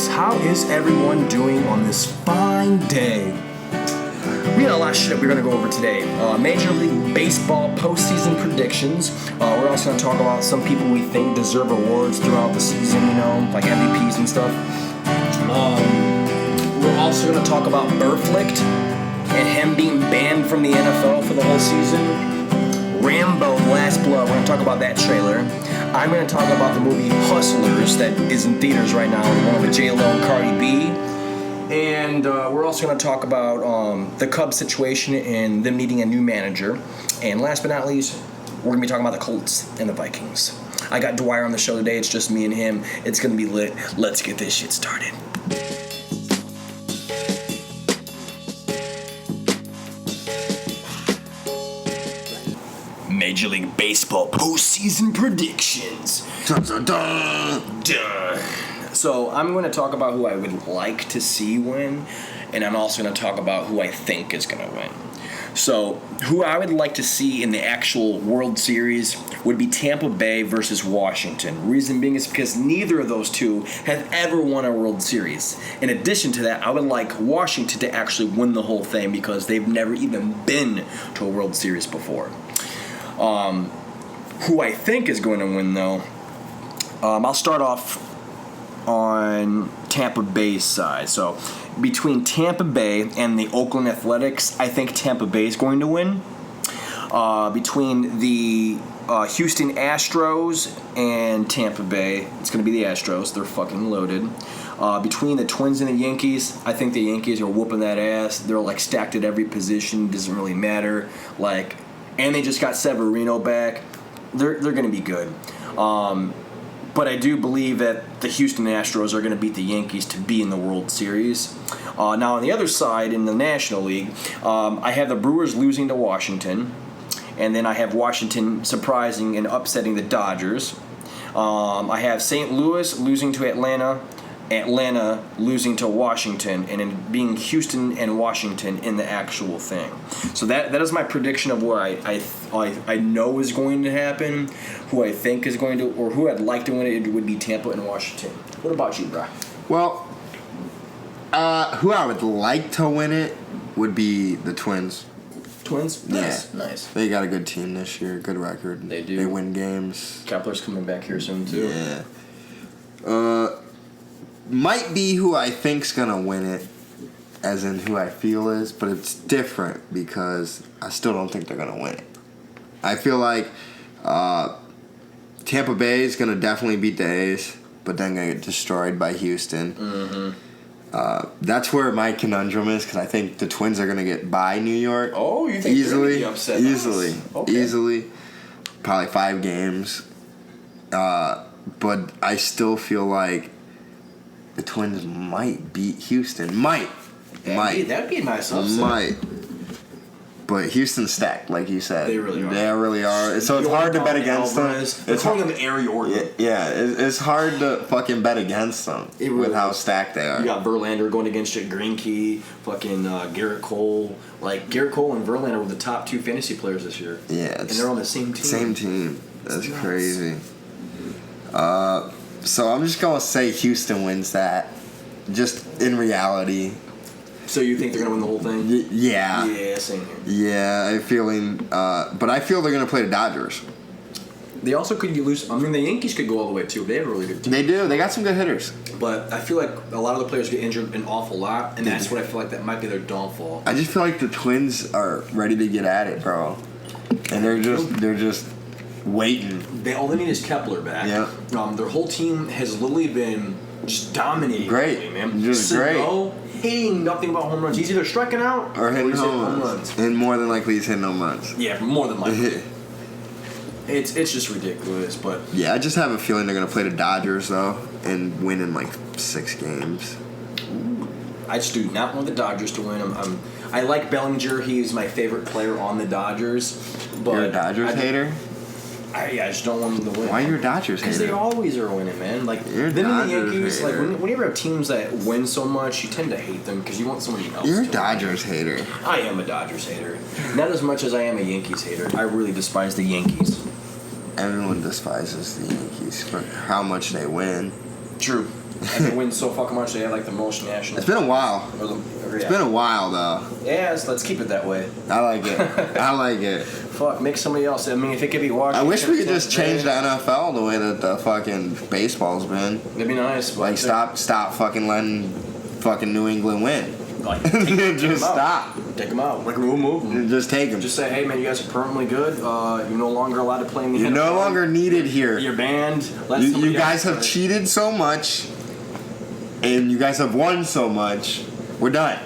guys, how is everyone doing on this fine day? We got a lot of shit we're going to go over today. Major League Baseball postseason predictions. We're also going to talk about some people we think deserve awards throughout the season, like MVPs and stuff. We're also going to talk about Burflict and him being banned from the NFL for the whole season. Rambo Last Blood, we're going to talk about that trailer. I'm going to talk about the movie Hustlers that is in theaters right now, the one with J-Lo and Cardi B. And we're also going to talk about the Cubs situation and them needing a new manager. And last but not least, we're going to be talking about the Colts and the Vikings. I got Dwyer on the show today. It's just me and him. It's going to be lit. Let's get this shit started. Major League Baseball postseason predictions. Dun, dun, dun. Dun. So I'm going to talk about who I would like to see win, and I'm also going to talk about who I think is going to win. So who I would like to see in the actual World Series would be Tampa Bay versus Washington. Reason being is because neither of those two have ever won a World Series. In addition to that, I would like Washington to actually win the whole thing because they've never even been to a World Series before. Who I think is going to win, though, I'll start off on Tampa Bay's side. So between Tampa Bay and the Oakland Athletics, I think Tampa Bay is going to win. Between the Houston Astros and Tampa Bay, it's going to be the Astros. They're fucking loaded. Between the Twins and the Yankees, I think the Yankees are whooping that ass. They're stacked at every position. Doesn't really matter. And they just got Severino back. They're going to be good. But I do believe that the Houston Astros are going to beat the Yankees to be in the World Series. Now, on the other side, in the National League, I have the Brewers losing to Washington. And then I have Washington surprising and upsetting the Dodgers. I have St. Louis losing to Atlanta losing to Washington, and then being Houston and Washington in the actual thing. So that is my prediction of where I know is going to happen, who I think is going to, or who I'd like to win it would be Tampa and Washington. What about you, Bri? Well, who I would like to win it would be the Twins. Twins? Nice. Yeah. Nice. They got a good team this year, good record. They do. They win games. Kepler's coming back here soon, too. Yeah. Might be who I think's gonna win it, as in who I feel is, but it's different because I still don't think they're gonna win it. I feel like Tampa Bay is gonna definitely beat the A's, but then gonna get destroyed by Houston. Mm-hmm. That's where my conundrum is, because I think the Twins are gonna get by New York. Oh, you think easily? They're gonna be upset? Easily, Okay. easily, probably 5 games. But I still feel like the Twins might beat Houston. Might. That'd be a nice upset. Might. But Houston's stacked, like you said. They really are. They really are. So it's hard to bet against them. They're calling them Ari Orton. Yeah, it's hard to fucking bet against them with how stacked they are. You got Verlander going against Jake Greinke, fucking Garrett Cole. Garrett Cole and Verlander were the top 2 fantasy players this year. Yeah. And they're on the same team. Same team. That's crazy. So I'm just going to say Houston wins that, just in reality. So you think they're going to win the whole thing? Yeah. Yeah, same here. Yeah, I'm feeling... but I feel they're going to play the Dodgers. They also could lose... I mean, the Yankees could go all the way, too. They have a really good team. They do. They got some good hitters. But I feel like a lot of the players get injured an awful lot, and that's what I feel like that might be their downfall. I just feel like the Twins are ready to get at it, bro. And they're just waiting. All they need is Kepler back. Yeah. Their whole team has literally been just dominating. Great, man. Just Sano, hitting nothing but home runs. He's either striking out or hitting home runs. And more than likely, he's hitting home runs. Yeah, more than likely. It's just ridiculous, but yeah, I just have a feeling they're gonna play the Dodgers though and win in 6 games. I just do not want the Dodgers to win. I like Bellinger. He's my favorite player on the Dodgers. But you're a Dodgers hater? I just don't want them to win. Why are you a Dodgers hater? Because they always are winning, man. You're a them and the Dodgers Yankees, hater. When you have teams that win so much, you tend to hate them because you want somebody else. You're a to Dodgers hater. I am a Dodgers hater. Not as much as I am a Yankees hater. I really despise the Yankees. Everyone despises the Yankees for how much they win. True. And they win so fucking much, they have like the most national. It's been a while. It's been a while though. Yeah, let's keep it that way. I like it. I like it. Fuck, make somebody else. I mean, if it could be Washington. I wish we could just change the NFL the way that the fucking baseball's been. It'd be nice. Like stop fucking letting fucking New England win. Like, just stop. Take them out. Like, move them. Just take them. Just say, hey, man, you guys are permanently good. You're no longer allowed to play in the You're NFL. no longer needed here. You're banned. You guys have cheated so much, and you guys have won so much. We're done.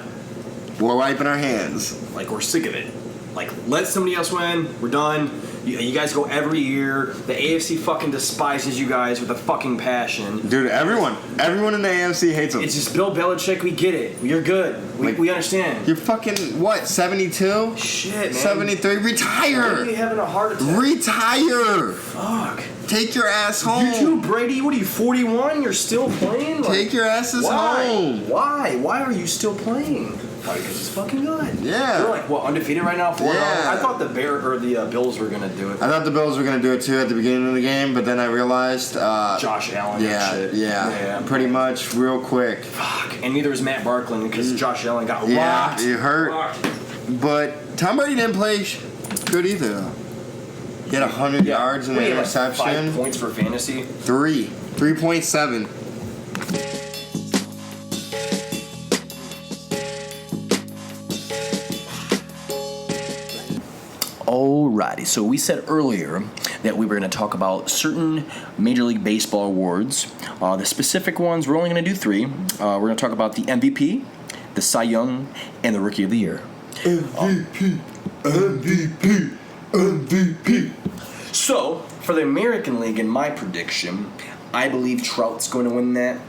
We're wiping our hands. Like, we're sick of it. Like, let somebody else win. We're done. You guys go every year. The AFC fucking despises you guys with a fucking passion. Dude, everyone in the AFC hates them. It's just Bill Belichick. We get it. You're good. We understand. You're fucking, what, 72? Shit, man. 73? Retire. Why are you having a heart attack? Retire. Fuck. Take your ass home. You too, Brady. What are you, 41? You're still playing? Like, take your asses home. Why? Why are you still playing? Probably because it's fucking good. Yeah. They're like, what, undefeated right now? 4-0? Yeah. I thought the Bills were going to do it. I thought the Bills were going to do it too at the beginning of the game, but then I realized... Josh Allen and shit. Yeah. Pretty much real quick. Fuck. And neither was Matt Barkley because Josh Allen got rocked. Yeah, he hurt. Rocked. But Tom Brady didn't play good either, though. He had 100 yards and an interception. Like 5 points for fantasy? 3.7. Alrighty, so we said earlier that we were going to talk about certain Major League Baseball awards. The specific ones, we're only going to do 3. We're going to talk about the MVP, the Cy Young, and the Rookie of the Year. MVP. So, for the American League, in my prediction, I believe Trout's going to win that.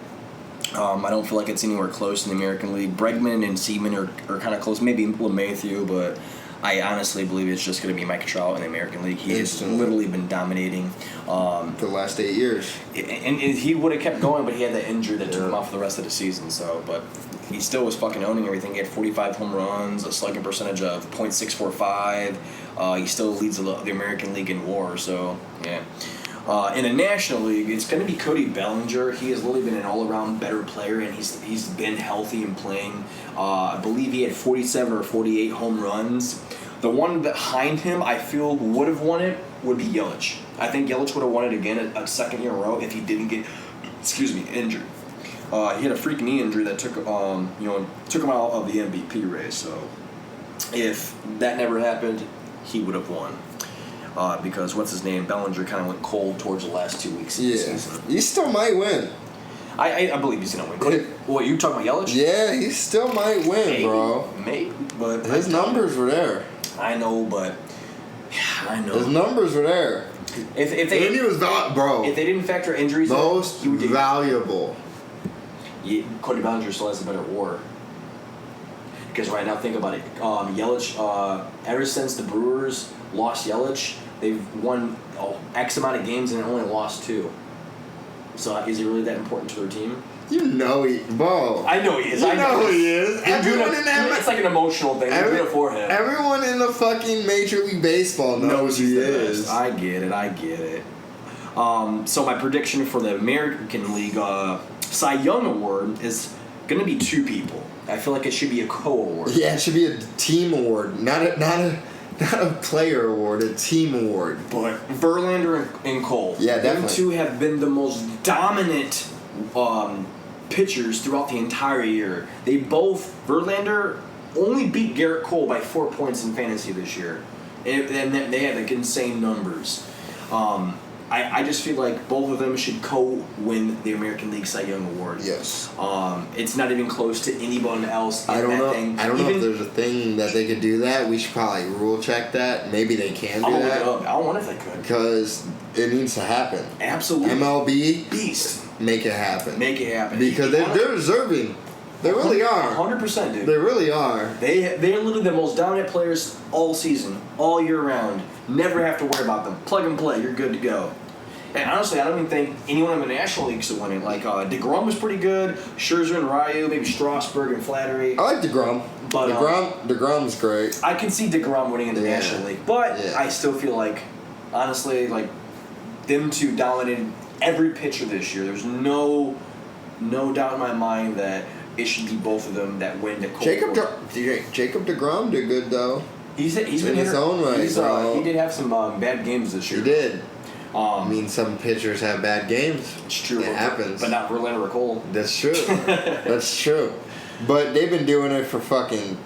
I don't feel like it's anywhere close in the American League. Bregman and Seaman are kind of close. Maybe LeMahieu, but I honestly believe it's just going to be Mike Trout in the American League. He has literally been dominating. For the last 8 years. And he would have kept going, but he had that injury that took him off for the rest of the season. So, but he still was fucking owning everything. He had 45 home runs, a slugging percentage of .645. He still leads the American League in WAR. So, yeah. In a National League, it's going to be Cody Bellinger. He has literally been an all-around better player, and he's been healthy and playing. I believe he had 47 or 48 home runs. The one behind him, I feel, would have won it would be Yelich. I think Yelich would have won it again a second year in a row if he didn't get, injured. He had a freak knee injury that took him out of the MVP race. So if that never happened, he would have won. Because Bellinger kind of went cold towards the last 2 weeks of the season. He still might win. I believe he's gonna win. What, you talking about Yelich? Yeah, he still might win, bro. Maybe, but his numbers were there. I know, but his numbers were there. If they and he was not, bro. If they didn't factor injuries, most valuable. Yeah, Cody Bellinger still has a better WAR. Because right now, think about it. Yelich, ever since the Brewers lost Yelich, they've won X amount of games and only lost 2. So is he really that important to their team? You know he, bro. I know he is. I know he is. Everyone in that, it's like an emotional thing. I'm doing it for him. Everyone in the fucking Major League Baseball knows he is. I get it. So my prediction for the American League Cy Young Award is going to be 2 people. I feel like it should be a co-award. Yeah, it should be a team award, not a player award, a team award. But Verlander and Cole. Yeah, definitely. Them 2 have been the most dominant pitchers throughout the entire year. Verlander only beat Garrett Cole by 4 points in fantasy this year. And they had like insane numbers. I just feel like both of them should co-win the American League Cy Young Award. Yes. It's not even close to anyone else. I don't know if there's a thing that they could do that. We should probably rule check that. Maybe they can do that. I wonder if they could. Because it needs to happen. Absolutely. MLB beast. Make it happen. Because they're deserving. They really are. 100%, dude. They really are. They're literally the most dominant players all season, all year round. Never have to worry about them. Plug and play. You're good to go. And honestly, I don't even think anyone in the National League should win it. Like, DeGrom was pretty good. Scherzer and Ryu, maybe Strasburg and Flattery. I like DeGrom. But DeGrom's great. I can see DeGrom winning in the National League. But I still feel like, honestly, like, them 2 dominated every pitcher this year. There's no no doubt in my mind that it should be both of them that win the Colts. Jacob DeGrom did good though. He's in his own right, bro. He did have some bad games this year. He did. I mean, some pitchers have bad games. It's true. It happens. But not Verlander or Cole. That's true. That's true. But they've been doing it for fucking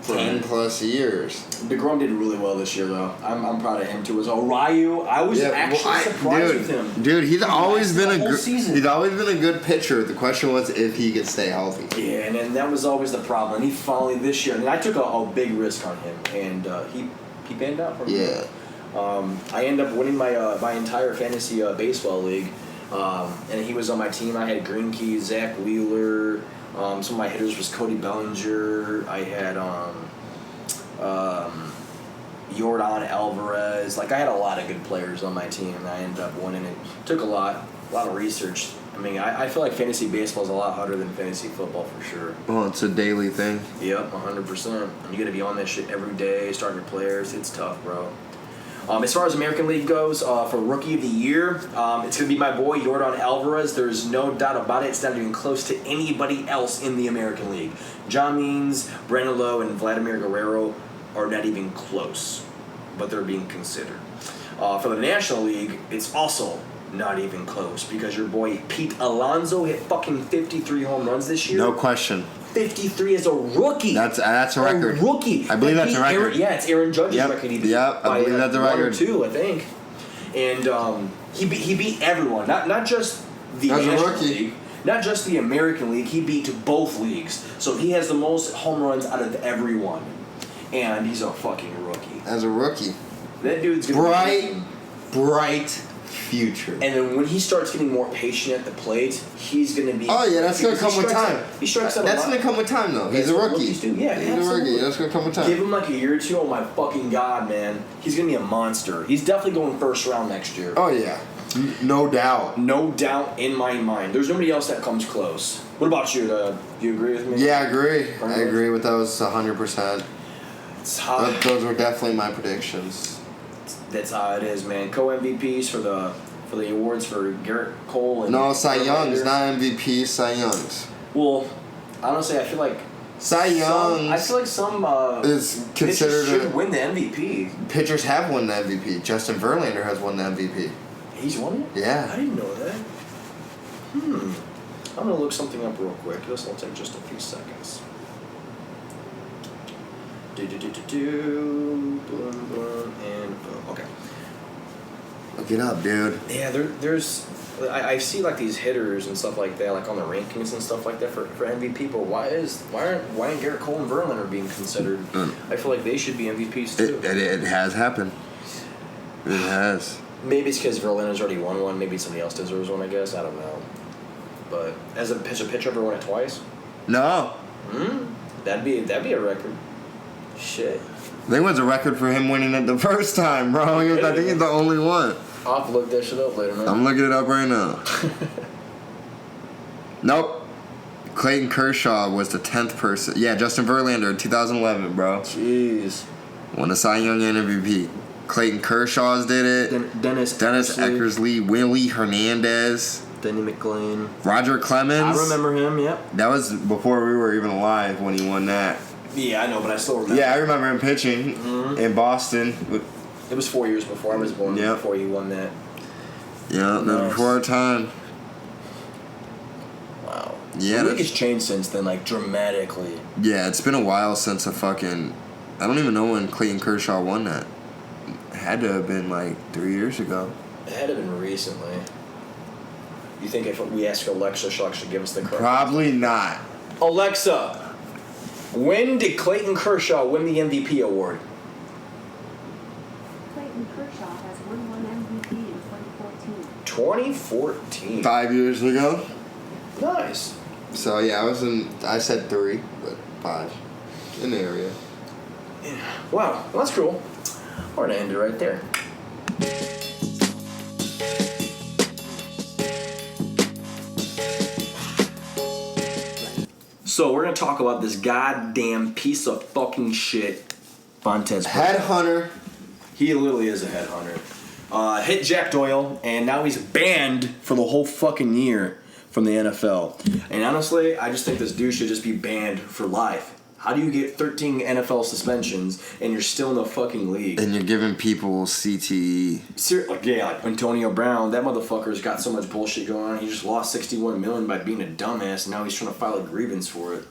10 plus years. DeGrom did really well this year, though. I'm proud of him too. As well, Ryu, I was surprised with him. Dude, he's always been a good pitcher. The question was if he could stay healthy. Yeah, and then that was always the problem. And he finally this year, and I took a big risk on him, and he panned out for me. Yeah. I ended up winning my entire fantasy baseball league, and he was on my team. I had Greinke, Zach Wheeler. Some of my hitters was Cody Bellinger. I had Yordan Alvarez. Like I had a lot of good players on my team, and I ended up winning it. Took a lot of research. I mean, I feel like fantasy baseball is a lot harder than fantasy football for sure. Well, it's a daily thing. Yep, 100%. You got to be on that shit every day, starting your players. It's tough, bro. As far as American League goes, for Rookie of the Year, it's going to be my boy, Yordan Alvarez. There's no doubt about it. It's not even close to anybody else in the American League. John Means, Brandon Lowe, and Vladimir Guerrero are not even close, but they're being considered. For the National League, it's also not even close because your boy Pete Alonso hit fucking 53 home runs this year. No question. 53 as a rookie. That's a record. A rookie. I believe that's a record. It's Aaron Judge's record. He beat I believe that's a record. 1 or 2, I think. And he beat everyone. Not just the National League, not just the American League. He beat both leagues. So he has the most home runs out of everyone. And he's a fucking rookie. As a rookie. That dude's gonna bright future. And then when he starts getting more patient at the plate, he's going to be... Oh, yeah, that's going to come with time. He strikes out a lot. That's going to come with time, though. He's a rookie. Yeah, he's a rookie. That's going to come with time. Give him like a year or two. Oh, my fucking God, man. He's going to be a monster. He's definitely going first round next year. Oh, yeah. No doubt. No doubt in my mind. There's nobody else that comes close. What about you? Do you agree with me? Yeah, I agree. I agree with those 100%. Those were definitely my predictions. That's how it is, man. Co-MVPs for the awards for Garrett Cole and... No, Cy Young's not MVP. Cy Young's. Well, honestly, I feel like... Cy Young. I feel like some is considered should win the MVP. Pitchers have won the MVP. Justin Verlander has won the MVP. He's won it? Yeah. I didn't know that. I'm gonna look something up real quick. This will take just a few seconds. Boom, boom, and boom. Okay. Look it up, dude. Yeah, there's. I see like these hitters and stuff like that, like on the rankings and stuff like that for MVP. But why aren't Garrett Cole and Verlander being considered? I feel like they should be MVPs too. It has happened. It has. Maybe it's because Verlander's already won one. Maybe somebody else deserves one. I guess I don't know. But as a pitcher, ever won it twice? No. That'd be a record. Shit. I think it was a record for him winning it the first time, bro. I think he's the only one. I'll have to look that shit up later, man. I'm looking it up right now. Nope. Clayton Kershaw was the 10th person. Yeah, Justin Verlander in 2011, bro. Jeez. Won the Cy Young and MVP. Clayton Kershaw's did it. Dennis Eckersley, Willie Hernandez. Denny McLean. Roger Clemens. I remember him, yep. That was before we were even alive when he won that. Yeah, I know, but I still remember. Yeah, I remember him pitching in Boston. It was 4 years before I was born. Yep. Before he won that. Yeah, nice. Before our time. Wow. Yeah. The league has changed since then, like dramatically. Yeah, it's been a while since I don't even know when Clayton Kershaw won that. It had to have been like 3 years ago. It had to have been recently. You think if we ask Alexa, she'll actually give us the correct? Probably not. Alexa, when did Clayton Kershaw win the MVP award? Clayton Kershaw has won one MVP in 2014. 2014. 5 years ago. Nice. So yeah, I said 3, but 5. In the area. Wow, well, that's cool. We're gonna end it right there. So we're gonna talk about this goddamn piece of fucking shit, Vontaze Burflict. Headhunter. He literally is a headhunter. Hit Jack Doyle, and now he's banned for the whole fucking year from the NFL. And honestly, I just think this dude should just be banned for life. How do you get 13 NFL suspensions and you're still in the fucking league? And you're giving people CTE. Like Antonio Brown, that motherfucker's got so much bullshit going on. He just lost $61 million by being a dumbass, and now he's trying to file a grievance for it.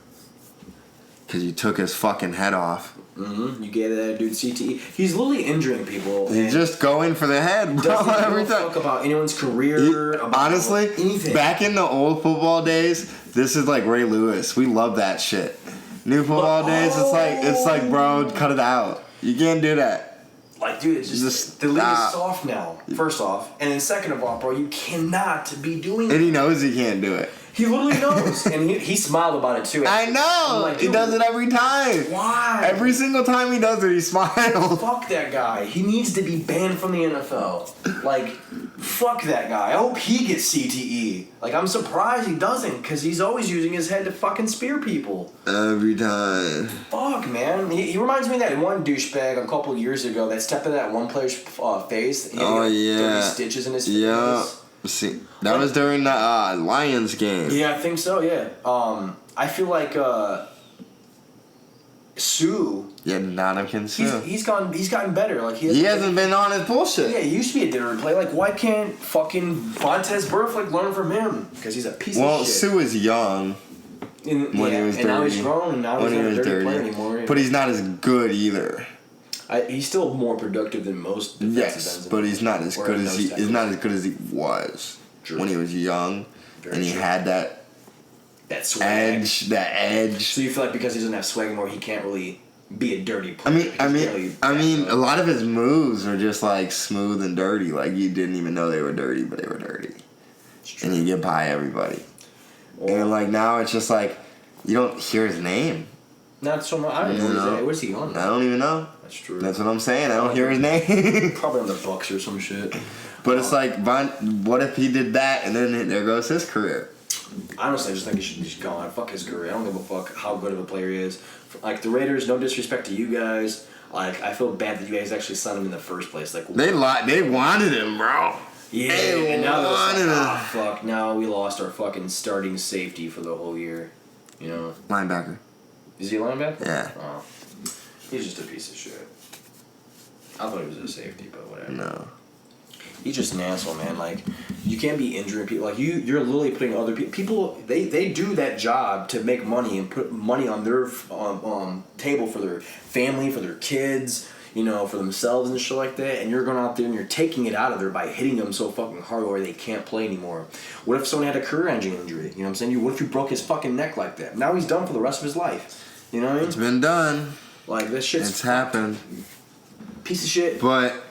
Because you took his fucking head off. Mm-hmm. You gave that dude CTE. He's literally injuring people. He's just going for the head, bro. Doesn't Every give a time. fuck about anyone's career. About Honestly, anything. back in the old football days, this is like Ray Lewis. We love that shit. New football days, it's like, bro, cut it out. You can't do that. Like, dude, it's just the league is soft now. First off, and then second of all, bro, you cannot be doing that. And he knows he can't do it. He literally knows, and he smiled about it too. I know. Like, he does it every time. Why? Every single time he does it, he smiles. Fuck that guy. He needs to be banned from the NFL. Like, fuck that guy. I hope he gets CTE. Like, I'm surprised he doesn't, because he's always using his head to fucking spear people. Every time. Fuck, man. He reminds me of that one douchebag a couple of years ago that stepped in that one player's face. And he had 30 stitches in his face. Yeah. See, that was during the Lions game. Yeah, I think so, yeah. I feel like Sue. Yeah, Nottingham Sue. He's gotten better. Like he hasn't been on his bullshit. Yeah, he used to be a dinner play. Like, why can't fucking Vontaze Burflict learn from him? Because he's a piece of shit. Well, Sue is young. When he was dirty. And now he's grown, and now he's not a dirty player anymore. But he's not as good either. He's still more productive than most defensive ends. But he's not as good as he was when he was young. Very and he true. had that swag. edge. So you feel like because he doesn't have swag anymore, he can't really be a dirty player. I mean, a lot of his moves are just like smooth and dirty. Like you didn't even know they were dirty, but they were dirty. And you get by everybody. And like now it's just like you don't hear his name. Not so much. I don't know. Where's he on? I don't even know. That's true. That's what I'm saying. I don't hear his name. Probably on the Bucks or some shit. But it's like, what if he did that and then there goes his career? Honestly, I just think he should just go on. Fuck his career. I don't give a fuck how good of a player he is. Like the Raiders, no disrespect to you guys. Like I feel bad that you guys actually signed him in the first place. Like they wanted him, bro. Yeah, and now they're like, fuck. Now we lost our fucking starting safety for the whole year. You know, linebacker. Is he a linebacker? Yeah. Oh, he's just a piece of shit. I thought he was a safety, but whatever. No. He's just an asshole, man. Like, you can't be injuring people. Like, you're literally putting other people... People, they do that job to make money and put money on their table for their family, for their kids, you know, for themselves and shit like that. And you're going out there and you're taking it out of there by hitting them so fucking hard where they can't play anymore. What if someone had a career-ending injury? You know what I'm saying? What if you broke his fucking neck like that? Now he's done for the rest of his life. You know what I mean? It's been done. Like, this shit's... It's happened. Piece of shit. But...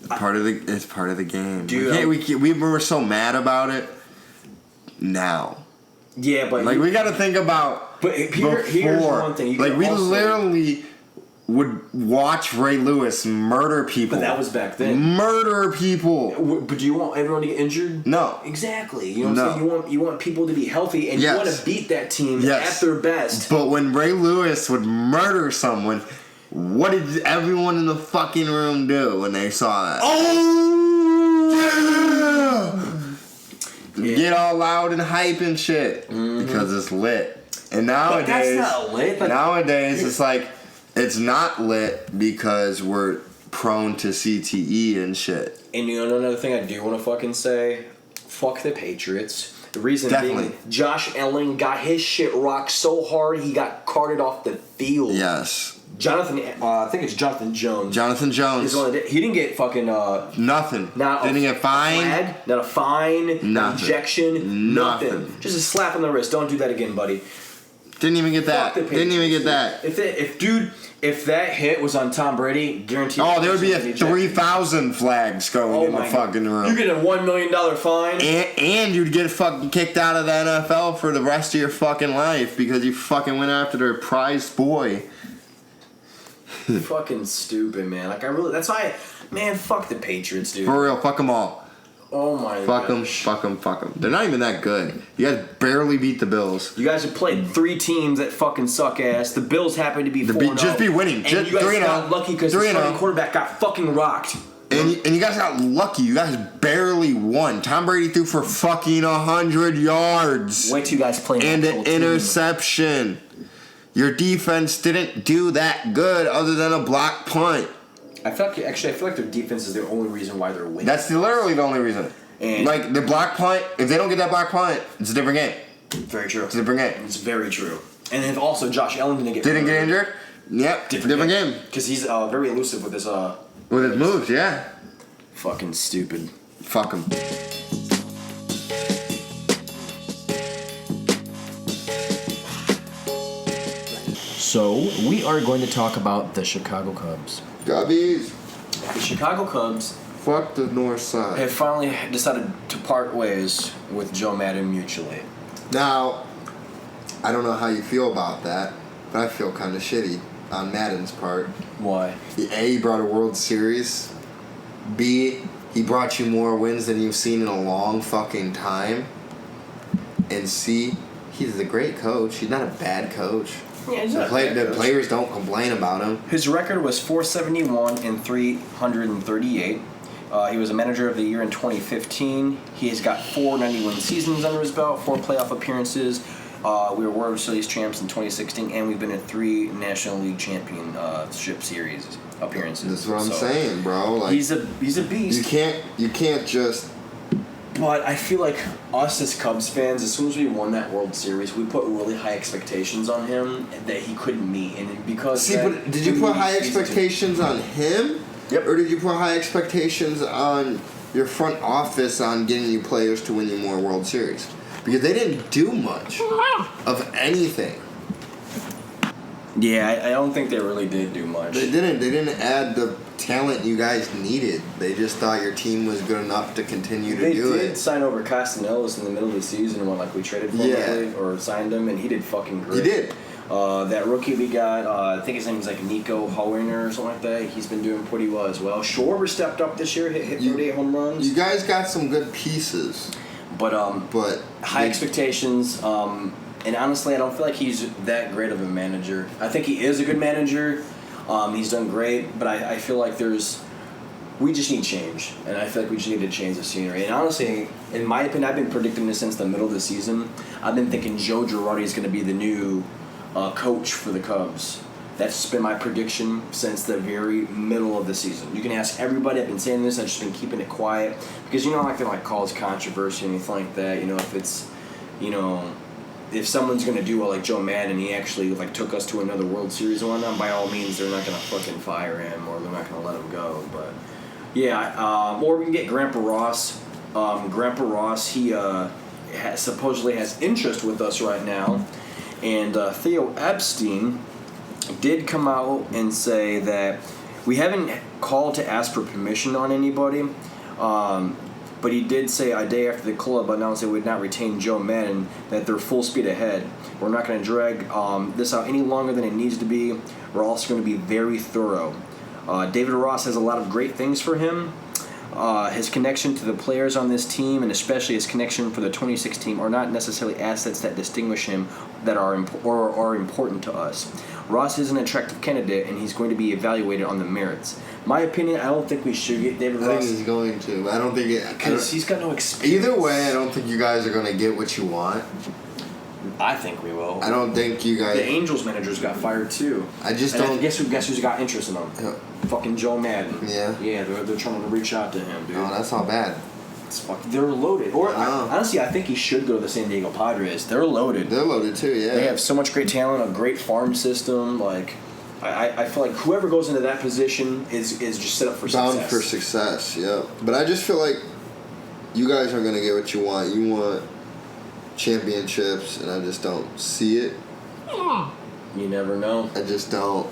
It's part of the game. Dude, we were so mad about it. Now, yeah, but like we got to think about. But here's one thing. Like we literally would watch Ray Lewis murder people. But that was back then. Murder people. But do you want everyone to get injured? No. Exactly. You know what I'm saying? You want people to be healthy, and you want to beat that team at their best. But when Ray Lewis would murder someone. What did everyone in the fucking room do when they saw that? Oh! Yeah. Get all loud and hype and shit. Mm-hmm. Because it's lit. And nowadays... But that's not lit. Nowadays, it's like... It's not lit because we're prone to CTE and shit. And you know another thing I do want to fucking say? Fuck the Patriots. The reason being, Josh Allen got his shit rocked so hard he got carted off the field. Yes. I think it's Jonathan Jones. Jonathan Jones. He didn't get fucking... nothing. Didn't get fined. Not a fine. Not ejection. Nothing. Just a slap on the wrist. Don't do that again, buddy. Didn't even get that. Didn't even get that. If that hit was on Tom Brady, guaranteed... Oh, there would be 3,000 flags going in the fucking room. You get a $1 million fine. And you'd get fucking kicked out of the NFL for the rest of your fucking life because you fucking went after their prized boy. Fucking stupid, man. Like, that's why... Man, fuck the Patriots, dude. For real, fuck them all. Oh my god. Fuck them. They're not even that good. You guys barely beat the Bills. You guys have played 3 teams that fucking suck ass. The Bills happen to be 4-0. Just be winning. And you guys got lucky because the starting quarterback got fucking rocked. And you guys got lucky. You guys barely won. Tom Brady threw for fucking 100 yards. Wait till you guys play and an an interception. Your defense didn't do that good other than a block punt. I feel like their defense is the only reason why they're winning. That's literally the only reason. And like the block punt, if they don't get that block punt, it's a different game. Very true. It's a different game. It's very true. And then also Josh Allen didn't get injured. Yep, different game. Because he's very elusive with his moves. Yeah. Fucking stupid. Fuck him. So we are going to talk about the Chicago Cubs. Cubbies. The Chicago Cubs. Fuck the north side. Have finally decided to part ways with Joe Maddon mutually. Now, I don't know how you feel about that, but I feel kind of shitty on Maddon's part. Why? A, he brought a World Series. B, he brought you more wins than you've seen in a long fucking time. And C, he's a great coach. He's not a bad coach. Yeah, he's not a bad The coach. players don't complain about him. His record was 471 and 338. He was a manager of the year in 2015. He has got 4 90-win seasons under his belt, 4 playoff appearances. We were World Series champs in 2016, and we've been in 3 National League Championship Series appearances. That's what I'm saying, bro. Like, he's a beast. You can't just. But I feel like us as Cubs fans, as soon as we won that World Series, we put really high expectations on him that he couldn't meet, and because See, but did you put high expectations on him? Yep. Or did you put high expectations on your front office on getting you players to win you more World Series? Because they didn't do much of anything. Yeah, I don't think they really did do much. They didn't. They didn't add the talent you guys needed. They just thought your team was good enough to continue to do it. They did sign over Castellanos in the middle of the season when we traded for him or signed him, and he did fucking great. He did. That rookie we got, I think his name was Nico Hoerner or something like that. He's been doing pretty well as well. Schwarber stepped up this year, hit 38 home runs. You guys got some good pieces. But high expectations. And honestly, I don't feel like he's that great of a manager. I think he is a good manager. He's done great, but I feel like we just need change. And I feel like we just need to change the scenery. And honestly, in my opinion, I've been predicting this since the middle of the season. I've been thinking Joe Girardi is going to be the new coach for the Cubs. That's been my prediction since the very middle of the season. You can ask everybody. I've been saying this. I've just been keeping it quiet because I like to cause controversy or anything like that. If it's, if someone's gonna do like Joe Maddon, he actually took us to another World Series and whatnot, by all means, they're not gonna fucking fire him or they're not gonna let him go. But yeah, or we can get Grandpa Ross. Grandpa Ross, he supposedly has interest with us right now, and Theo Epstein did come out and say that we haven't called to ask for permission on anybody, but he did say a day after the club announced they would not retain Joe Maddon that they're full speed ahead. We're not going to drag this out any longer than it needs to be. We're also going to be very thorough. David Ross has a lot of great things for him. His connection to the players on this team, and especially his connection for the 26 team, are not necessarily assets that distinguish him that are important to us. Ross is an attractive candidate, and he's going to be evaluated on the merits. My opinion, I don't think we should get David Ross. I think he's going to. I don't think it... Because he's got no experience. Either way, I don't think you guys are going to get what you want. I think we will. I don't think you guys... The Angels managers got fired, too. I just and don't... Guess who's got interest in them? Yeah. Fucking Joe Maddon. Yeah? Yeah, they're trying to reach out to him, dude. No, that's not bad. They're loaded. Honestly, I think he should go to the San Diego Padres. They're loaded. They're loaded, too, yeah. They have so much great talent, a great farm system. I feel like whoever goes into that position is just set up for success. Bound for success, yeah. But I just feel like you guys are going to get what you want. You want championships, and I just don't see it. You never know. I just don't.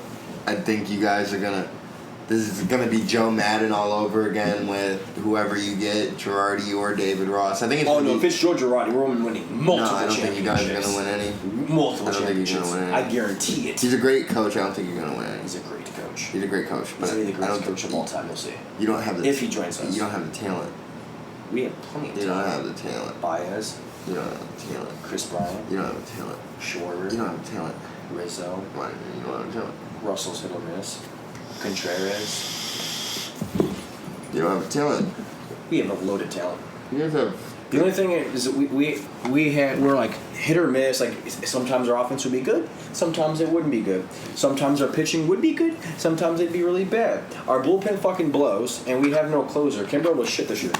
I think you guys are going to... This is going to be Joe Maddon all over again with whoever you get, Girardi or David Ross. I think it's if it's Joe Girardi, we're winning multiple championships. No, I don't think you guys are going to win any. Multiple championships. I don't think you're going to win any. I guarantee it. He's a great coach. I don't think you're going to win any. He's a great coach. He's a great coach. But He's going to be the I don't greatest coach of all time, we'll see. You don't have the... If he joins us. You don't have the talent. We have plenty of talent. You don't have the talent. Baez. You don't have the talent. Chris Bryant. You don't have the talent. Schwarber. You don't have the talent. Rizzo. Why? You don't have the talent. Russell's hit or miss. Contreras. You don't have talent. We have a loaded talent. You guys have. The only thing is that we're like hit or miss. Like sometimes our offense would be good, sometimes it wouldn't be good. Sometimes our pitching would be good, sometimes it'd be really bad. Our bullpen fucking blows, and we have no closer. Kimbrel was shit this year.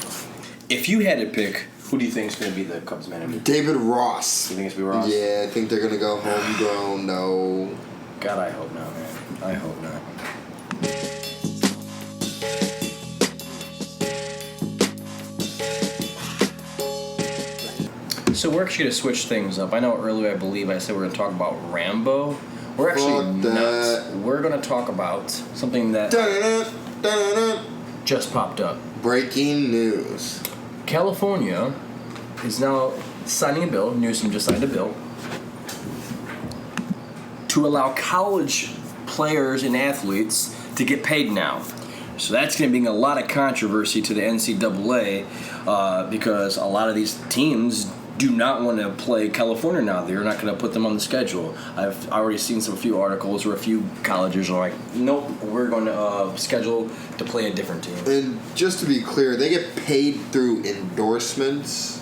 If you had to pick, who do you think is going to be the Cubs manager? David Ross. You think it's going to be Ross? Yeah, I think they're going to go homegrown. No. God, I hope not, man. I hope not. So we're actually going to switch things up. I know earlier I believe I said we're going to talk about Rambo. We're actually not. We're going to talk about something that just popped up. Breaking news. California is now signing a bill, Newsom just signed a bill, to allow college players and athletes to get paid now. So that's going to bring a lot of controversy to the NCAA because a lot of these teams do not want to play California now. They're not going to put them on the schedule. I've already seen a few articles where a few colleges are like, nope, we're going to schedule to play a different team. And just to be clear, they get paid through endorsements,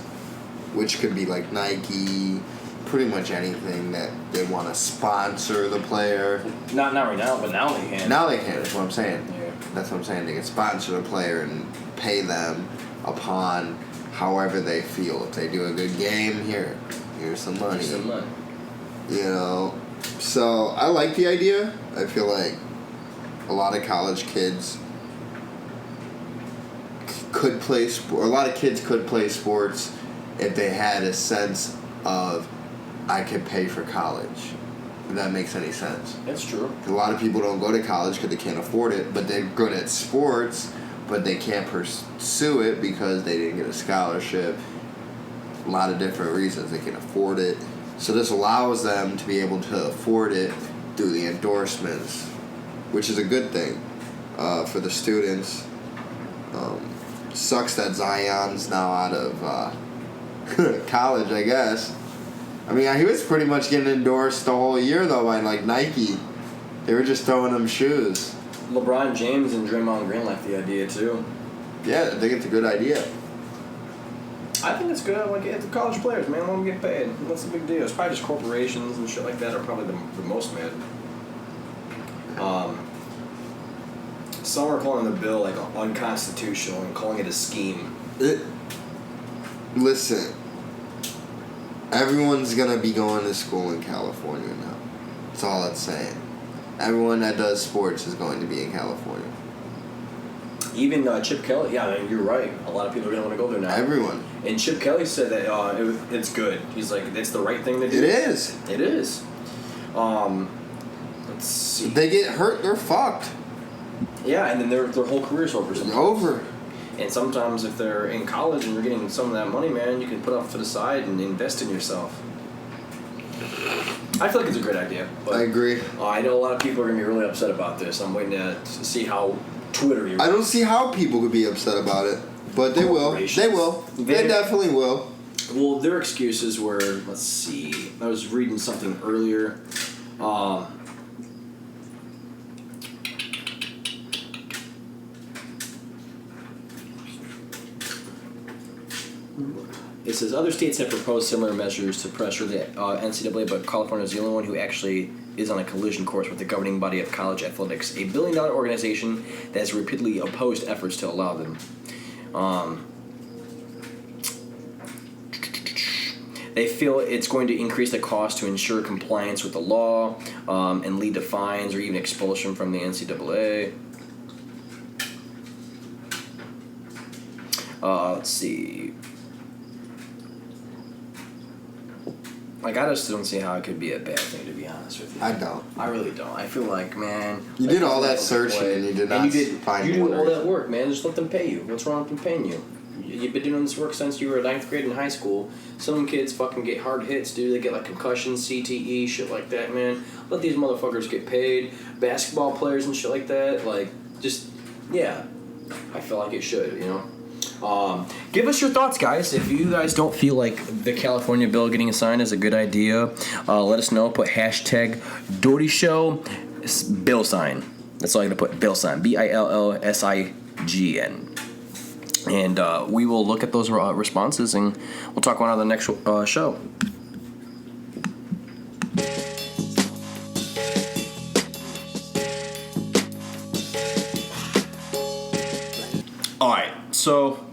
which could be like Nike, pretty much anything that they want to sponsor the player. Not right now, but now they can. Now they can, that's what I'm saying. Yeah. That's what I'm saying. They can sponsor the player and pay them upon however they feel. If they do a good game, here's some money. Here's some money. You know, so I like the idea. I feel like a lot of college kids could play sport. A lot of kids could play sports if they had a sense of I could pay for college. If that makes any sense. That's true. A lot of people don't go to college because they can't afford it, but they're good at sports, but they can't pursue it because they didn't get a scholarship. A lot of different reasons they can afford it. So this allows them to be able to afford it through the endorsements, which is a good thing for the students. Sucks that Zion's now out of college, I guess. I mean, he was pretty much getting endorsed the whole year, though, by, like, Nike. They were just throwing him shoes. LeBron James and Draymond Green like the idea, too. Yeah, I think it's a good idea. I think it's good. Like, it's the college players, man. Let them get paid. What's the big deal? It's probably just corporations and shit like that are probably the most mad. Some are calling the bill, like, unconstitutional and calling it a scheme. Listen. Everyone's going to be going to school in California now. That's all it's saying. Everyone that does sports is going to be in California. Even Chip Kelly, yeah, I mean, you're right. A lot of people are going to want to go there now. Everyone. And Chip Kelly said that it's good. He's like, it's the right thing to do. It is. It is. Let's see. If they get hurt, they're fucked. Yeah, and then their whole career's over. It's over. And sometimes if they're in college and you're getting some of that money, man, you can put off to the side and invest in yourself. I feel like it's a great idea. But, I agree. I know a lot of people are going to be really upset about this. I'm waiting to see how Twitter... I don't see how people could be upset about it. But they will. They will. They definitely will. Well, their excuses were... Let's see. I was reading something earlier. It says other states have proposed similar measures to pressure the NCAA, but California is the only one who actually is on a collision course with the governing body of college athletics, a billion-dollar organization that has repeatedly opposed efforts to allow them. They feel it's going to increase the cost to ensure compliance with the law and lead to fines or even expulsion from the NCAA. Let's see. Like, I just don't see how it could be a bad thing, to be honest with you. I don't. I really don't. I feel like, man... You did all that searching and you did not find You one do all reason. that work, man. Just let them pay you. What's wrong with them paying you? You've been doing this work since you were 9th grade in high school. Some kids fucking get hard hits, dude. They get, like, concussions, CTE, shit like that, man. Let these motherfuckers get paid. Basketball players and shit like that. Like, just... Yeah. I feel like it should, you know? Give us your thoughts, guys. If you guys don't feel like the California bill getting signed is a good idea, let us know. Put hashtag Doherty Show bill sign. That's all I'm going to put, bill sign. BILLSIGN. And we will look at those responses, and we'll talk about it on the next show. All right, so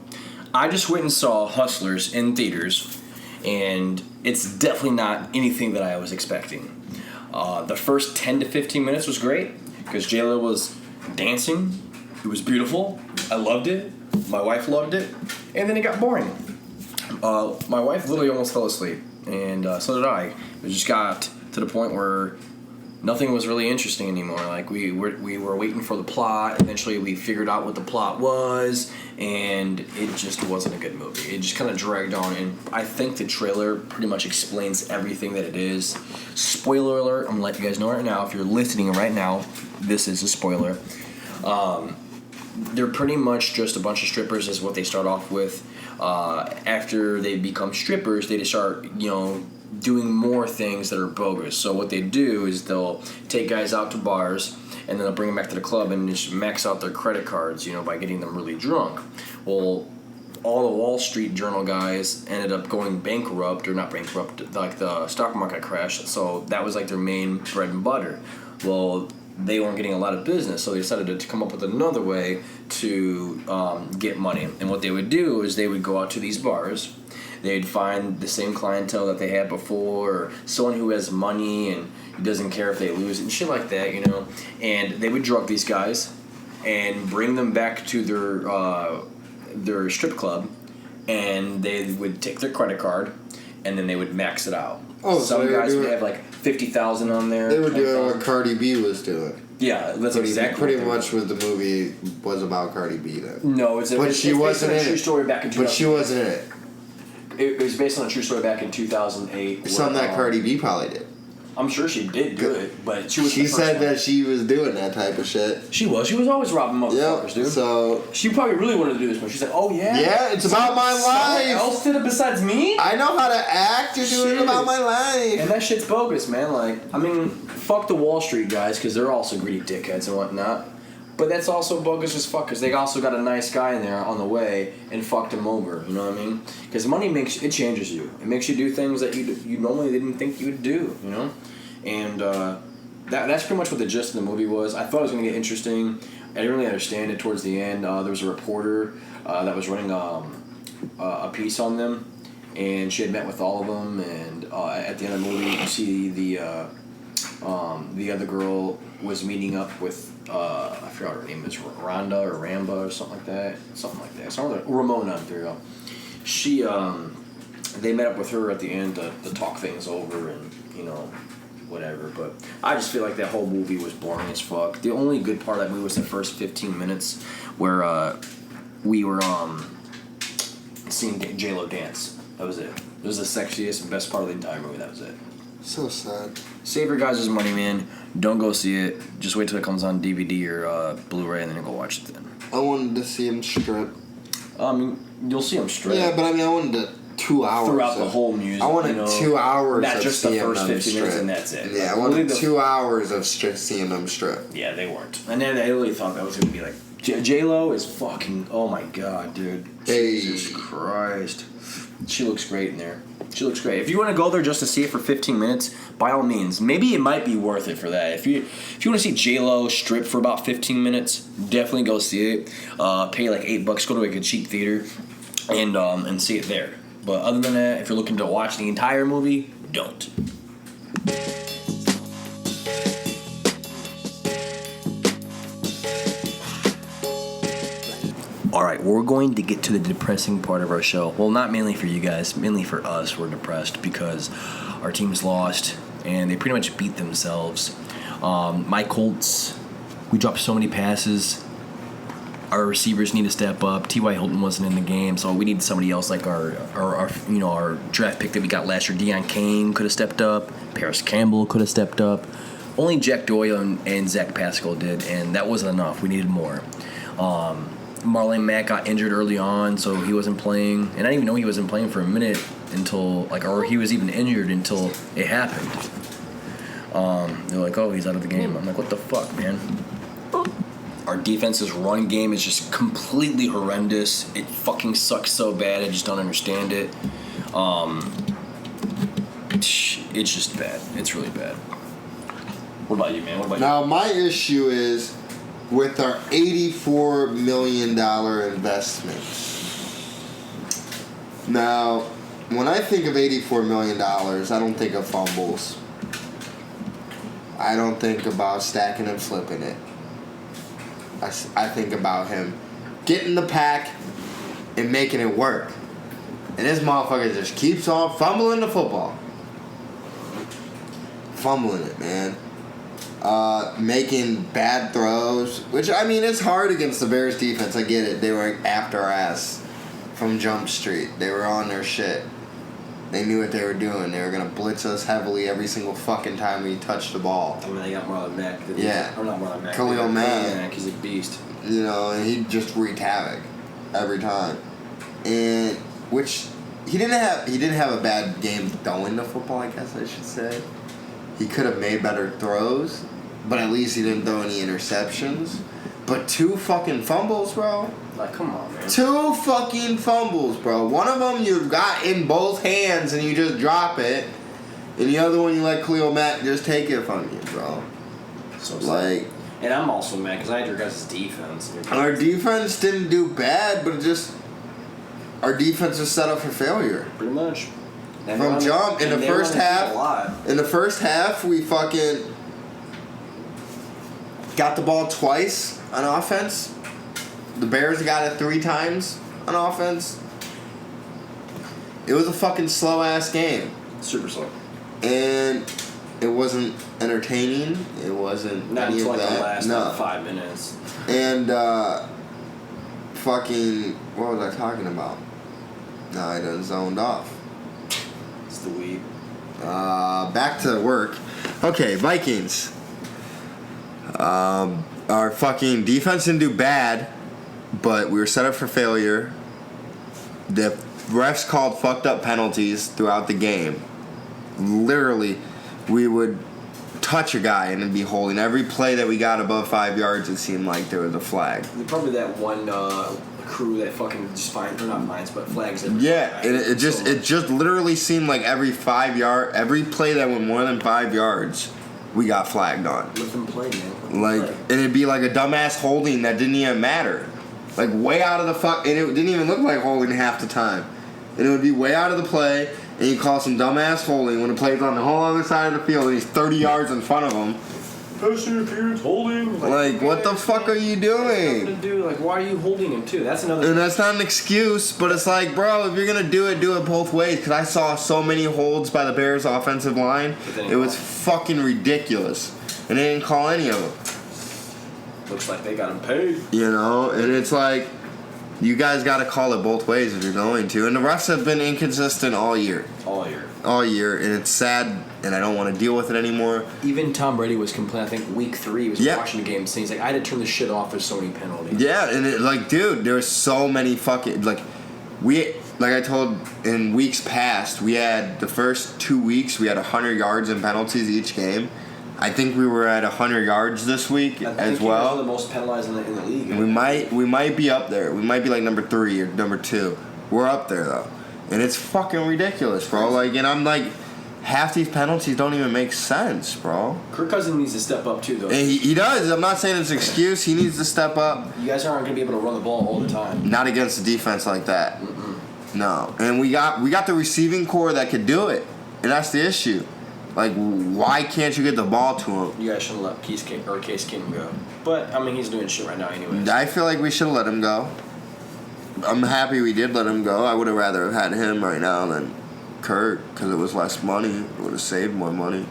I just went and saw Hustlers in theaters, and it's definitely not anything that I was expecting. The first 10 to 15 minutes was great because J-Lo was dancing. It was beautiful. I loved it. My wife loved it. And then it got boring. My wife literally almost fell asleep, and so did I. It just got to the point where nothing was really interesting anymore. Like we were waiting for the plot. Eventually, we figured out what the plot was, and it just wasn't a good movie. It just kind of dragged on, and I think the trailer pretty much explains everything that it is. Spoiler alert! I'm gonna let you guys know right now. If you're listening right now, this is a spoiler. They're pretty much just a bunch of strippers is what they start off with. After they become strippers, they just start, doing more things that are bogus. So what they do is they'll take guys out to bars, and then they'll bring them back to the club and just max out their credit cards, by getting them really drunk. Well, all the Wall Street Journal guys ended up going bankrupt, or not bankrupt, like the stock market crashed. So that was like their main bread and butter. Well, they weren't getting a lot of business, so they decided to come up with another way to get money. And what they would do is they would go out to these bars. They'd find the same clientele that they had before, or someone who has money and doesn't care if they lose it and shit like that, And they would drug these guys and bring them back to their strip club, and they would take their credit card, and then they would max it out. Oh, some guys would have like 50,000 on there. They were doing what Cardi B was doing. Yeah, that's exactly pretty much what the movie was about. Cardi B. Then. No, it's based on a true story back in 2000. But she wasn't in it. It was based on a true story back in 2008. Something that Cardi B probably did. I'm sure she did do it, but she was. She said that she was doing that type of shit. She was. She was always robbing motherfuckers, dude. So she probably really wanted to do this, but she's like, "Oh yeah, yeah, it's about my life. Someone else did it besides me. I know how to act. You're doing it about my life." And that shit's bogus, man. Like, I mean, fuck the Wall Street guys because they're also greedy dickheads and whatnot. But that's also bogus as fuck because they also got a nice guy in there on the way and fucked him over. You know what I mean? Because money changes you. It makes you do things that you normally didn't think you would do. And that's pretty much what the gist of the movie was. I thought it was going to get interesting. I didn't really understand it towards the end. There was a reporter that was running a piece on them, and she had met with all of them. And at the end of the movie, you see the other girl was meeting up with I forgot her name is Rhonda or Ramba or something like that. Ramona. There you go. She they met up with her at the end to talk things over and whatever, but I just feel like that whole movie was boring as fuck. The only good part of that movie was the first 15 minutes where we were seeing J-Lo dance. That was it. It was the sexiest and best part of the entire movie. That was it. So sad. Save your guys' money, man. Don't go see it. Just wait till it comes on DVD or Blu-ray and then go watch it then. I wanted to see him strip. You'll see him straight. Yeah, but I wanted to 2 hours. Throughout the whole music. I wanted 2 hours not of just the first 50 minutes and that's it. Yeah, I wanted 2 hours of seeing them strip. Yeah, they weren't. And then I really thought that was going to be like... J-Lo is fucking... Oh my god, dude. Hey. Jesus Christ. She looks great in there. She looks great. If you want to go there just to see it for 15 minutes, by all means. Maybe it might be worth it for that. If you want to see J-Lo strip for about 15 minutes, definitely go see it. Pay like $8, go to like a cheap theater and see it there. But other than that, if you're looking to watch the entire movie, don't. Alright, we're going to get to the depressing part of our show. Well, not mainly for you guys, mainly for us. We're depressed because our team's lost and they pretty much beat themselves. My Colts, we dropped so many passes. Our receivers need to step up. T.Y. Hilton wasn't in the game, so we need somebody else like our draft pick that we got last year. Deion Kane could have stepped up. Paris Campbell could have stepped up. Only Jack Doyle and Zach Pascal did, and that wasn't enough. We needed more. Marlon Mack got injured early on, so he wasn't playing. And I didn't even know he wasn't playing for a minute until, or he was even injured until it happened. They're like, oh, he's out of the game. I'm like, what the fuck, man? Our defense's run game is just completely horrendous. It fucking sucks so bad. I just don't understand it. It's just bad. It's really bad. What about you, man? What about Now, my issue is with our $84 million investment. Now, when I think of $84 million, I don't think of fumbles. I don't think about stacking and flipping it. I think about him getting the pack and making it work. And this motherfucker just keeps on fumbling the football. Fumbling it, man. Making bad throws, which, I mean, it's hard against the Bears defense. I get it. They were after our ass from Jump Street. They were on their shit. They knew what they were doing. They were going to blitz us heavily every single fucking time we touched the ball. I mean, they got Marlon Mack. Yeah. Or not Marlon Mack. Khalil Mack. He's a beast. You know, and he just wreaked havoc every time. And, which, he didn't have a bad game throwing the football, I guess I should say. He could have made better throws, but at least he didn't throw any interceptions. But 2 fucking fumbles, bro. Like, come on, man. 2 fucking fumbles, bro. One of them you've got in both hands and you just drop it. And the other one you let Khalil Mack just take it from you, bro. So like, and I'm also mad because I had your guys' defense. Our defense didn't do bad, but it just... Our defense is set up for failure. Pretty much. From jump, in the first half, we fucking got the ball twice on offense. The Bears got it 3 times on offense. It was a fucking slow-ass game. Super slow. And it wasn't entertaining. It wasn't not any until of like that. the last 5 minutes. And, fucking... What was I talking about? No, I done zoned off. It's the weed. Back to work. Okay, Vikings. Our fucking defense didn't do bad, but we were set up for failure. The refs called fucked up penalties throughout the game. Literally, we would touch a guy and it'd be holding. Every play that we got above 5 yards, it seemed like there was a flag. Probably that one crew that fucking just finds, or not finds, but flags. Yeah, and it just literally seemed like every play that went more than 5 yards, we got flagged on. Let them play, man. Like, and it'd be like a dumbass holding that didn't even matter. Like, way out of the fuck, and it didn't even look like holding half the time. And it would be way out of the play, and you call some dumbass holding when the play's on the whole other side of the field and he's 30 yards in front of him. Pass interference, holding. Like, what the fuck are you doing? Nothing to do. Like, why are you holding him too? That's another. And that's not an excuse, but it's like, bro, if you're gonna do it both ways. Because I saw so many holds by the Bears' offensive line, it was fucking ridiculous, and they didn't call any of them. Looks like they got him paid. You know, and it's like, you guys got to call it both ways if you're going to. And the refs have been inconsistent all year. All year, and it's sad, and I don't want to deal with it anymore. Even Tom Brady was complaining. I think week 3 he was watching the game, saying he's like, I had to turn the shit off. There's so many penalties. Yeah, and it, like, dude, there was so many fucking like I told in weeks past, we had the first 2 weeks we had 100 yards in penalties each game. I think we were at 100 yards this week as well. We're the most penalized in the league. And we might be up there. We might be like number 3 or number 2. We're up there though, and it's fucking ridiculous, bro. Like, and I'm like, half these penalties don't even make sense, bro. Kirk Cousins needs to step up too, though. And he does. I'm not saying it's an excuse. He needs to step up. You guys aren't gonna be able to run the ball all the time. Not against a defense like that. No. And we got the receiving core that could do it, and that's the issue. Like, why can't you get the ball to him? You guys shouldn't let Case Keenum go. But, I mean, he's doing shit right now anyways. I feel like we should have let him go. I'm happy we did let him go. I would have rather have had him right now than Kurt, because it was less money. It would have saved more money.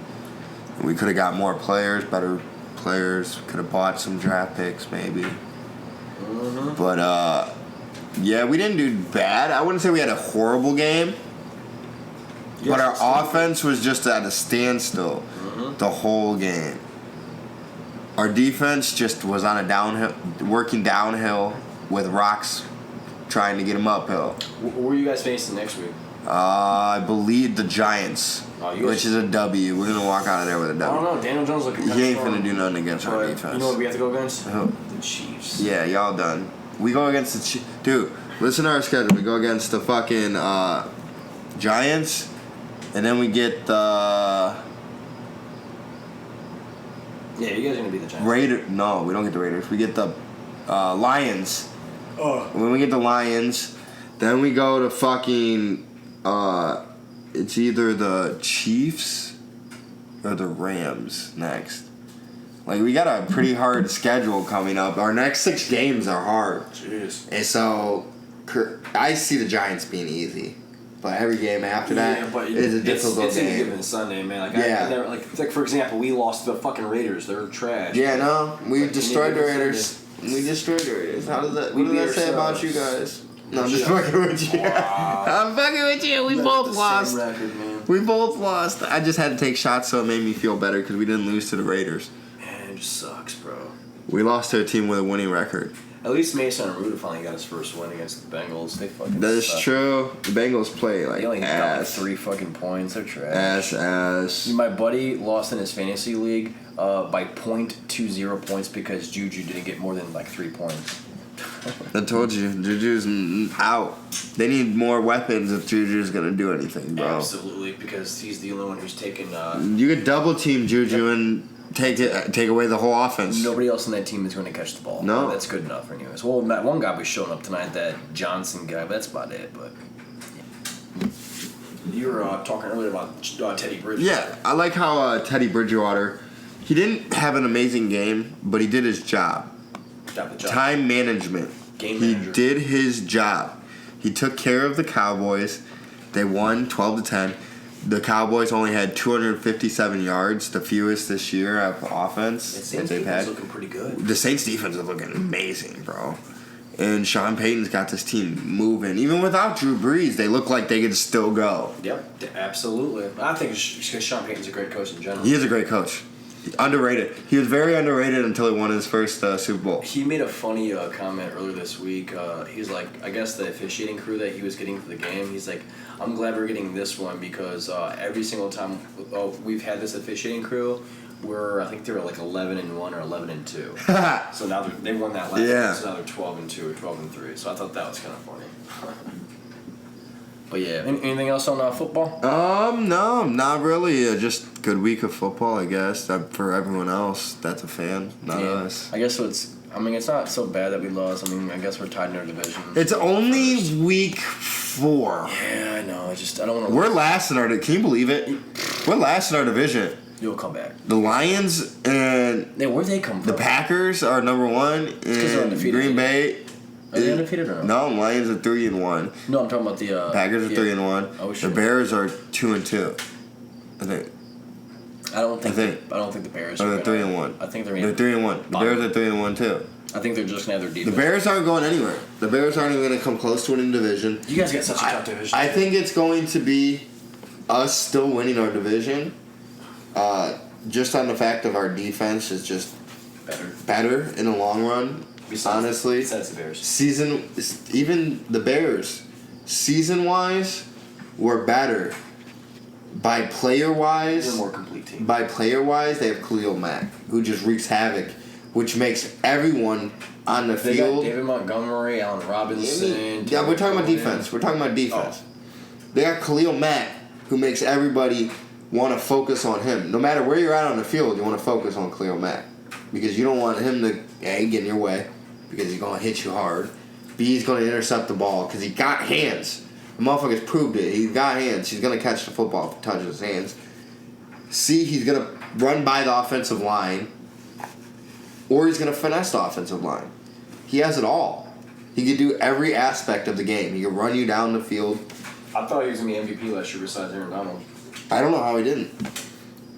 And we could have got more players, better players. Could have bought some draft picks, maybe. Mm-hmm. But, yeah, we didn't do bad. I wouldn't say we had a horrible game. But our offense was just at a standstill the whole game. Our defense just was on a downhill, working downhill with rocks, trying to get them uphill. Who are you guys facing next week? I believe the Giants, which is a W. We're gonna walk out of there with a W. I don't know. Daniel Jones looking. He ain't finna do nothing against our defense. You know what we have to go against? Who? The the Chiefs. Yeah, y'all done. We go against the Chiefs. Dude, listen to our schedule. We go against the fucking Giants, and then we get the Yeah, you guys are gonna be the Giants. Raiders. No, we don't get the Raiders. We get the Lions. Oh. When we get the Lions, then we go to fucking it's either the Chiefs or the Rams next. Like, we got a pretty hard schedule coming up. Our next 6 games are hard. Jeez. And so I see the Giants being easy. But every game after that is a difficult it's game. It's a given Sunday, man. Like, Yeah. I never, like, for example, we lost to the fucking Raiders. They're trash. Yeah, no. We Like, destroyed the you need to Raiders. We destroyed the Raiders. How does that? We What does that beat say about ourselves. you guys? No, I'm just fucking with you. Wow. I'm fucking with you. We That's both the lost. Same record, man. We both lost. I just had to take shots, so it made me feel better because we didn't lose to the Raiders. Man, it just sucks, bro. We lost to a team with a winning record. At least Mason Arruda finally got his first win against the Bengals. They fucking That is suck. true. The Bengals play like They only got like ass. 3 fucking points. They're trash. Ass. My buddy lost in his fantasy league by .20 points because Juju didn't get more than like 3 points. I told you, Juju's out. They need more weapons if Juju's gonna do anything, bro. Absolutely, because he's the only one who's taken. You could double team Juju and take away the whole offense. Nobody else on that team is going to catch the ball. No. That's good enough, anyways. Well, that one guy was showing up tonight, that Johnson guy, but that's about it. But yeah. You were talking earlier about Teddy Bridgewater. Yeah, I like how Teddy Bridgewater, he didn't have an amazing game, but he did his job. Got the job. Time management. Game He manager. did his job. He took care of the Cowboys. They won 12-10. The Cowboys only had 257 yards, the fewest this year of offense The that Saints they've defense had. looking pretty good. The Saints defense is looking amazing, bro. And Sean Payton's got this team moving. Even without Drew Brees, they look like they could still go. Yep, absolutely. I think because Sean Payton's a great coach in general. He is a great coach. Underrated. He was very underrated until he won his first Super Bowl. He made a funny comment earlier this week. He's like, I guess the officiating crew that he was getting for the game, he's like, I'm glad we're getting this one because every single time we've had this officiating crew, I think they were like 11-1 or 11-2. So now they won that last Yeah. one, so now they're 12-2 or 12-3. So I thought that was kind of funny. But yeah, anything else on football? No, not really. Just good week of football, I guess. For everyone else, that's a fan, not us. I guess it's not so bad that we lost. I guess we're tied in our division. It's only week 4. Yeah, I know. I don't want to. We're last in our. Can you believe it? We're last in our division. You'll come back. The Lions and Where'd they come from? the Packers are number 1, they're and undefeated. Green Bay. Are they undefeated or no? No, Lions are 3-1. No, I'm talking about the Packers are 3-1. Oh, The shit. Bears are 2-2. I think. I don't think the Bears Or are they're gonna- 3-1. I think they're 3-1. The Bears are 3-1 too. I think they're just gonna have their The defense. Bears aren't going anywhere. The Bears aren't even going to come close to winning the division. You guys got such a tough division. I think it's going to be us still winning our division. Just on the fact of our defense is just better in the long run. Honestly, besides the Bears. Even the Bears, season-wise, were better. By player-wise, They're a more complete team. By player-wise, they have Khalil Mack, who just wreaks havoc, which makes everyone on the They field. got David Montgomery, Allen Robinson. Yeah, we're talking about Cohen. defense. We're talking about defense. Oh. They got Khalil Mack, who makes everybody want to focus on him. No matter where you're at on the field, you want to focus on Khalil Mack. Because you don't want him to, A, get in your way, because he's going to hit you hard. B, he's going to intercept the ball, because he got hands. The motherfucker's proved it. He's got hands. He's going to catch the football if he touches his hands. C, he's going to run by the offensive line, or he's going to finesse the offensive line. He has it all. He could do every aspect of the game. He could run you down the field. I thought he was gonna be MVP last year besides Aaron Donald. I don't know how he didn't.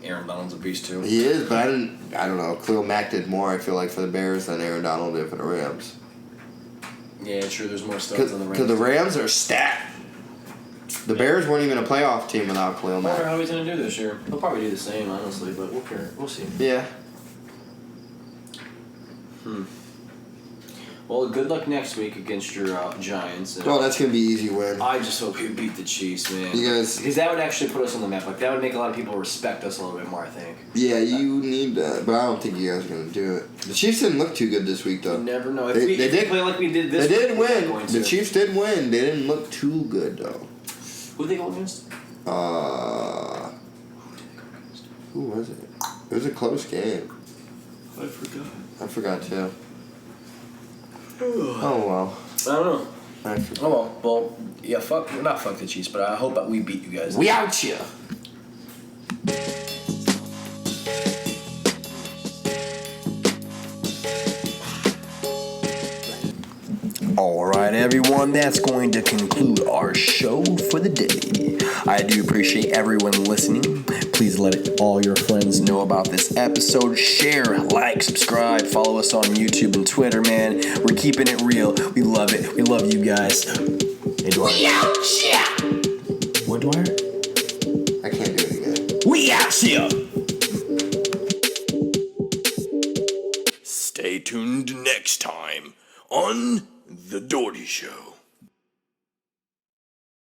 Aaron Donald's a beast too. He is, but I don't know. Khalil Mack did more, I feel like, for the Bears than Aaron Donald did for the Rams. Yeah, true. There's more studs on the Rams. Because the Rams are stacked. The Bears weren't even a playoff team without Khalil I wonder Mack. how he's gonna do this year. He'll probably do the same, honestly, but we'll see. Yeah. Well, good luck next week against your Giants. And Oh, that's gonna be easy win. I just hope you beat the Chiefs, man. You guys- because that would actually put us on the map. Like that would make a lot of people respect us a little bit more. I think. Yeah, you need that, but I don't think you guys are gonna do it. The Chiefs didn't look too good this week, though. You never know. If They we did play like we did this, They did week, we're win. going The to. Chiefs did win. They didn't look too good, though. Who they go against? Who was it? It was a close game. I forgot. I forgot too. Oh well. I don't know. I forgot. Oh well, yeah, not fuck the Chiefs, but I hope that we beat you guys. We out here. Alright, everyone, that's going to conclude our show for the day. I do appreciate everyone listening. Please let all your friends know about this episode. Share, like, subscribe, follow us on YouTube and Twitter, man. We're keeping it real. We love it. We love you guys. Hey, Dwyer. We out here! What, Dwyer? I can't do it again. We out here! Stay tuned next time on The Doherty Show.